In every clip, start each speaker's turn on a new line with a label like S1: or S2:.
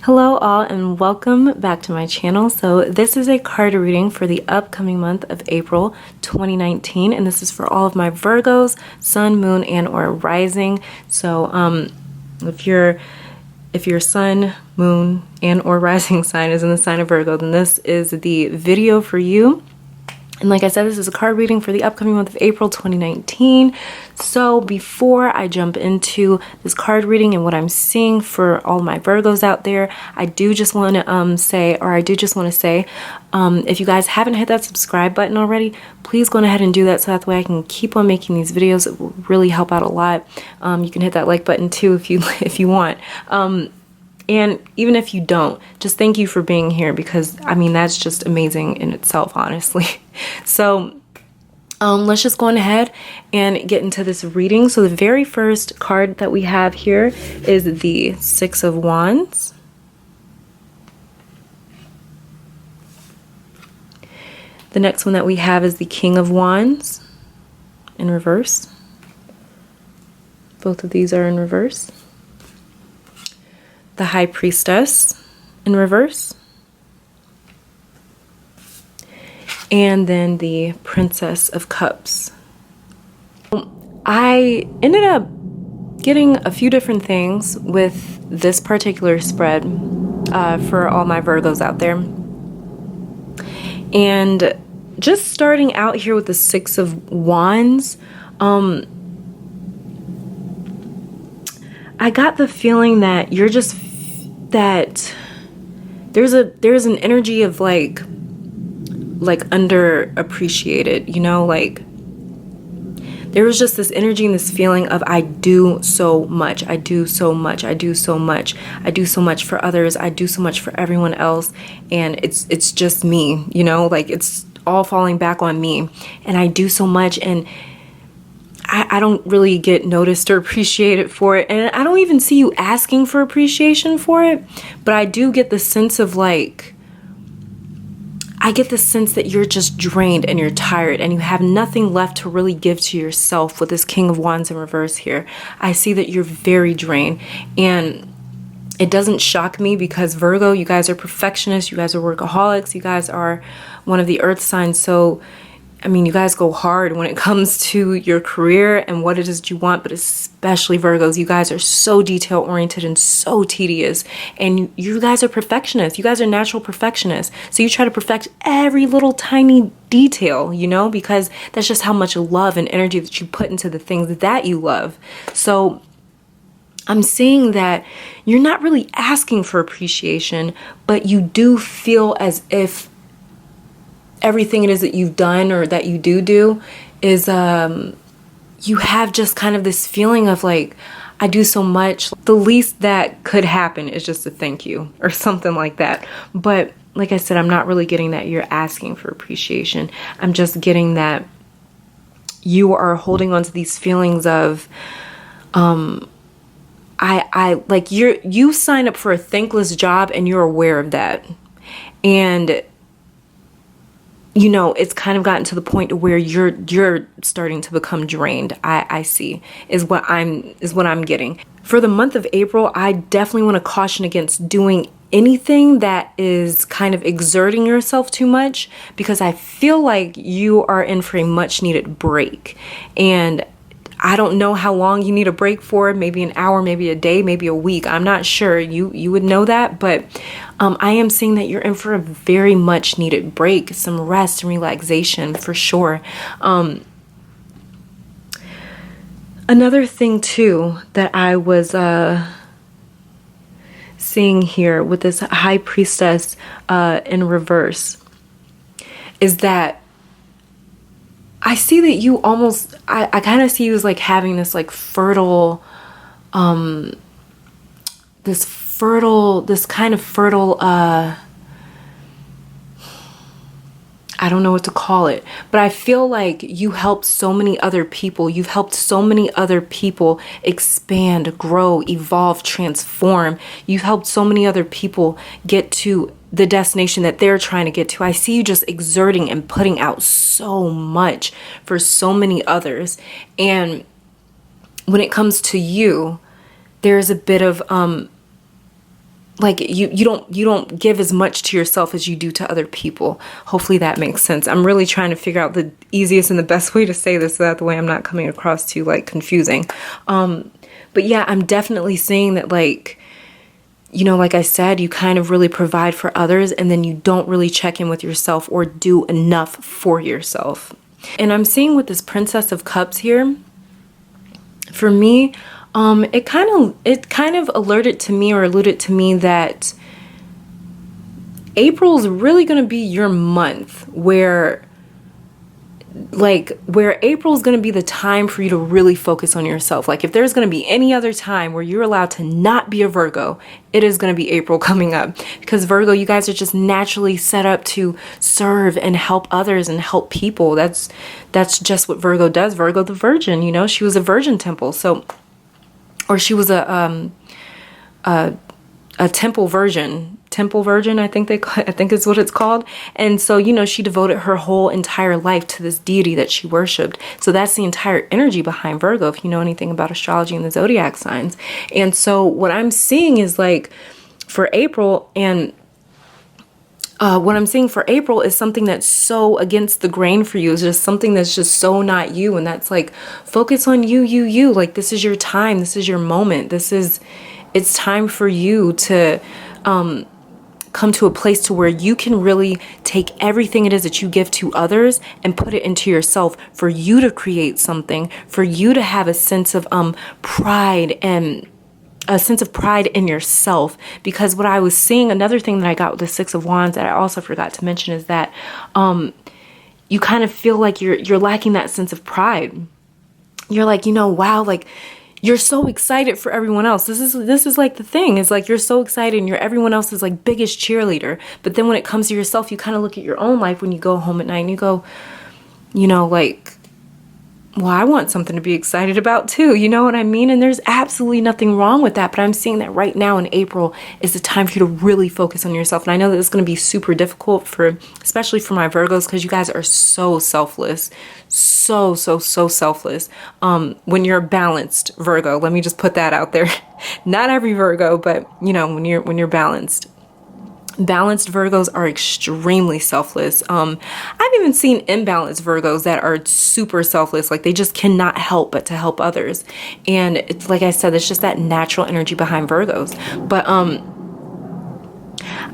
S1: Hello all and welcome back to my channel. So this is a card reading for the upcoming month of April 2019, and this is for all of my Virgos, sun, moon, and or rising. So if your sun, moon, and or rising sign is in the sign of Virgo, then this is the video for you. And like I said, this is a card reading for the upcoming month of April 2019. So before I jump into this card reading and what I'm seeing for all my Virgos out there, I do just want to say, if you guys haven't hit that subscribe button already, please go ahead and do that so that way I can keep on making these videos. It will really help out a lot. You can hit that like button too if you want. And even if you don't, just thank you for being here, because I mean, that's just amazing in itself, honestly. So let's just go on ahead and get into this reading. So the very first card that we have here is the Six of Wands. The next one that we have is the King of Wands in reverse. Both of these are in reverse. The High Priestess in reverse. And then the Princess of Cups. I ended up getting a few different things with this particular spread for all my Virgos out there. And just starting out here with the Six of Wands, I got the feeling that you're just that there's an energy of like underappreciated, you know, like there was just this energy and this feeling of I do so much, I do so much, I do so much, I do so much for others, I do so much for everyone else, and it's just me, you know, like it's all falling back on me, and I do so much, and I don't really get noticed or appreciated for it. And I don't even see you asking for appreciation for it. But I do get the sense of like, I get the sense that you're just drained and you're tired and you have nothing left to really give to yourself with this King of Wands in reverse here. I see that you're very drained, and it doesn't shock me because Virgo, you guys are perfectionists, you guys are workaholics, you guys are one of the earth signs. So I mean, you guys go hard when it comes to your career and what it is that you want, but especially Virgos, you guys are so detail oriented and so tedious, and you guys are perfectionists. You guys are natural perfectionists. So you try to perfect every little tiny detail, you know, because that's just how much love and energy that you put into the things that you love. So I'm seeing that you're not really asking for appreciation, but you do feel as if everything it is that you've done or that you do is you have just kind of this feeling of like, I do so much. The least that could happen is just a thank you or something like that. But like I said, I'm not really getting that you're asking for appreciation. I'm just getting that you are holding on to these feelings of I like you signed up for a thankless job and you're aware of that. And you know, it's kind of gotten to the point where you're starting to become drained. I see is what I'm getting. For the month of April, I definitely want to caution against doing anything that is kind of exerting yourself too much, because I feel like you are in for a much needed break. And I don't know how long you need a break for, maybe an hour, maybe a day, maybe a week. I'm not sure. You would know that, but I am seeing that you're in for a very much needed break, some rest and relaxation for sure. Another thing too that I was seeing here with this High Priestess in reverse is that I see that you almost, I kind of see you as like having this like fertile, this kind of fertile, I don't know what to call it, but I feel like you helped so many other people. You've helped so many other people expand, grow, evolve, transform. You've helped so many other people get to the destination that they're trying to get to. I see you just exerting and putting out so much for so many others. And when it comes to you, there's a bit of like you don't give as much to yourself as you do to other people. Hopefully that makes sense. I'm really trying to figure out the easiest and the best way to say this so that the way I'm not coming across too like confusing. But yeah, I'm definitely saying that, like, you know, like I said, you kind of really provide for others and then you don't really check in with yourself or do enough for yourself. And I'm seeing with this Princess of Cups here, for me, it kind of alerted to me or alluded to me that April's really going to be your month where April's going to be the time for you to really focus on yourself. Like if there's going to be any other time where you're allowed to not be a Virgo, it is going to be April coming up, because Virgo, you guys are just naturally set up to serve and help others and help people. That's just what Virgo does. Virgo the Virgin, you know, she was a virgin temple. So, or she was a temple virgin, I think is what it's called. And so, you know, she devoted her whole entire life to this deity that she worshipped. So that's the entire energy behind Virgo, if you know anything about astrology and the zodiac signs. And so what I'm seeing is like for April, and what I'm seeing for April is something that's so against the grain for you. It's just something that's just so not you. And that's like, focus on you. Like, this is your time. This is your moment. It's time for you to come to a place to where you can really take everything it is that you give to others and put it into yourself, for you to create something, for you to have a sense of pride and a sense of pride in yourself. Because what I was seeing, another thing that I got with the Six of Wands that I also forgot to mention, is that you kind of feel like you're lacking that sense of pride. You're like, you know, wow, like you're so excited for everyone else. This is like the thing, is like you're so excited and you're everyone else's like biggest cheerleader. But then when it comes to yourself, you kind of look at your own life when you go home at night and you go, you know, like, well, I want something to be excited about too. You know what I mean? And there's absolutely nothing wrong with that. But I'm seeing that right now in April is the time for you to really focus on yourself. And I know that it's going to be super difficult especially for my Virgos, because you guys are so selfless. So selfless. When you're a balanced Virgo, let me just put that out there. Not every Virgo, but you know, when you're balanced. Balanced Virgos are extremely selfless. I've even seen imbalanced Virgos that are super selfless. Like they just cannot help but to help others. And it's like I said, it's just that natural energy behind Virgos. But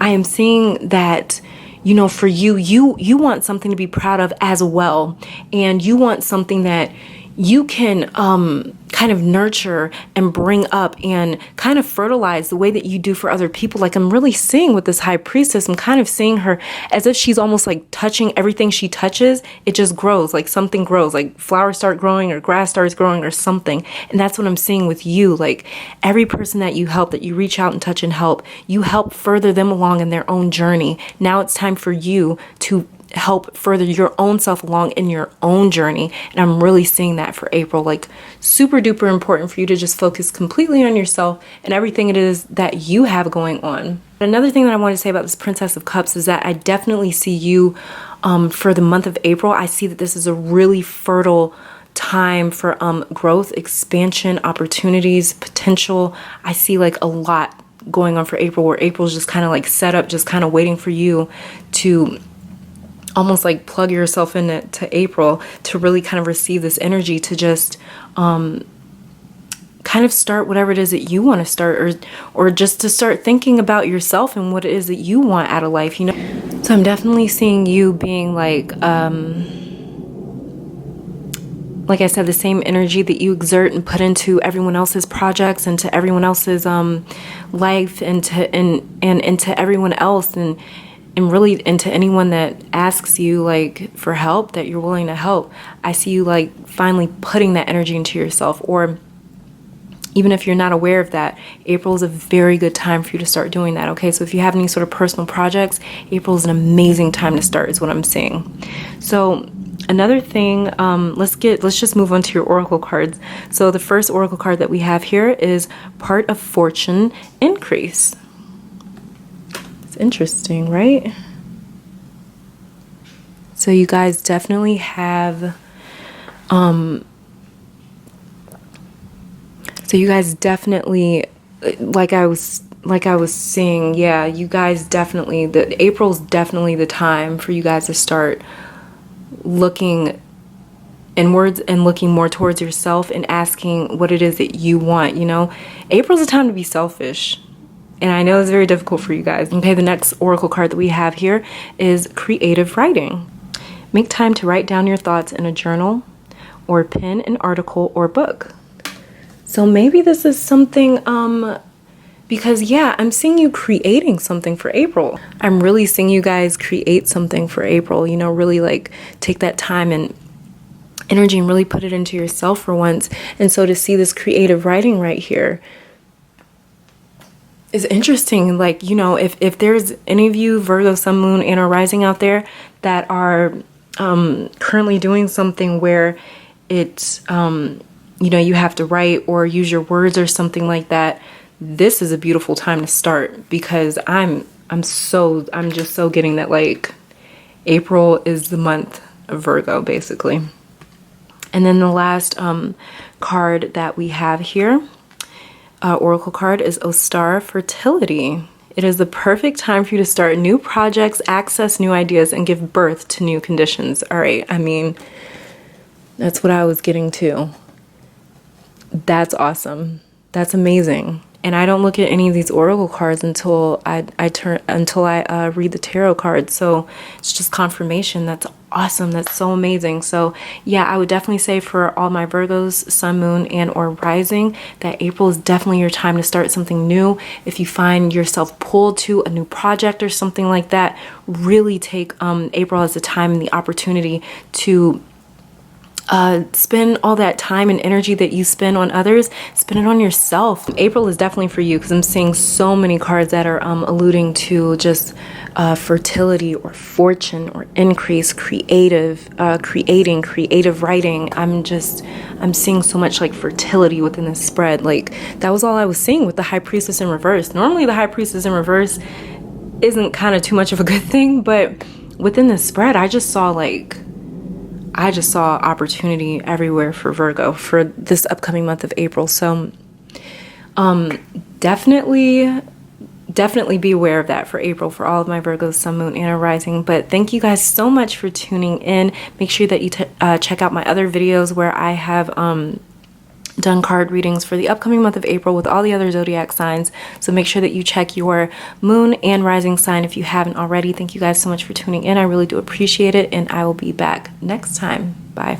S1: I am seeing that, you know, for you want something to be proud of as well. And you want something that you can kind of nurture and bring up and kind of fertilize the way that you do for other people. Like I'm really seeing with this High Priestess, I'm kind of seeing her as if she's almost like touching everything she touches. It just grows, like something grows, like flowers start growing or grass starts growing or something. And that's what I'm seeing with you. Like every person that you help, that you reach out and touch and help, you help further them along in their own journey. Now it's time for you to help further your own self along in your own journey. And I'm really seeing that for April, like super duper important for you to just focus completely on yourself and everything it is that you have going on. Another thing that I want to say about this Princess of Cups is that I definitely see you for the month of April. I see that this is a really fertile time for growth, expansion, opportunities, potential. I see like a lot going on for April, where April's just kind of like set up, just kind of waiting for you to almost like plug yourself into April to really kind of receive this energy to just kind of start whatever it is that you want to start, or just to start thinking about yourself and what it is that you want out of life, you know. So I'm definitely seeing you being like I said, the same energy that you exert and put into everyone else's projects, into everyone else's life, and into everyone else, and really into anyone that asks you like for help, that you're willing to help. I see you like finally putting that energy into yourself. Or even if you're not aware of that, April is a very good time for you to start doing that. Okay, so if you have any sort of personal projects, April is an amazing time to start, is what I'm saying. So another thing, let's just move on to your oracle cards. So the first oracle card that we have here is Part of Fortune Increase. Interesting, right? So you guys definitely have like I was like I was saying, yeah, you guys definitely, April's definitely the time for you guys to start looking inwards and looking more towards yourself and asking what it is that you want, you know? April's a time to be selfish. And I know it's very difficult for you guys. Okay, the next oracle card that we have here is creative writing. Make time to write down your thoughts in a journal or pen an article or book. So maybe this is something, because yeah, I'm seeing you creating something for April. I'm really seeing you guys create something for April, you know, really like take that time and energy and really put it into yourself for once. And so to see this creative writing right here is interesting. Like, you know, if there's any of you Virgo, Sun, Moon, and or Rising out there that are currently doing something where it's, you know, you have to write or use your words or something like that, this is a beautiful time to start, because I'm just so getting that like April is the month of Virgo, basically. And then the last card that we have here, oracle card, is Star, fertility. It is the perfect time for you to start new projects, access new ideas, and give birth to new conditions. All right, I mean, that's what I was getting to. That's awesome. That's amazing. And I don't look at any of these oracle cards until I read the tarot cards. So it's just confirmation. That's awesome. That's so amazing. So yeah, I would definitely say for all my Virgos, Sun, Moon, and or Rising, that April is definitely your time to start something new. If you find yourself pulled to a new project or something like that, really take April as the time and the opportunity to spend all that time and energy that you spend on others, spend it on yourself. April is definitely for you, because I'm seeing so many cards that are alluding to just fertility or fortune or increase, creative writing. I'm seeing so much like fertility within this spread. Like that was all I was seeing with the High Priestess in reverse. Normally the High Priestess in reverse isn't kind of too much of a good thing, but within this spread, I just saw opportunity everywhere for Virgo for this upcoming month of April. So definitely be aware of that for April for all of my Virgos, Sun, Moon, and Rising. But thank you guys so much for tuning in. Make sure that you check out my other videos where I have done card readings for the upcoming month of April with all the other zodiac signs. So make sure that you check your moon and rising sign if you haven't already. Thank you guys so much for tuning in. I really do appreciate it, and I will be back next time. Bye.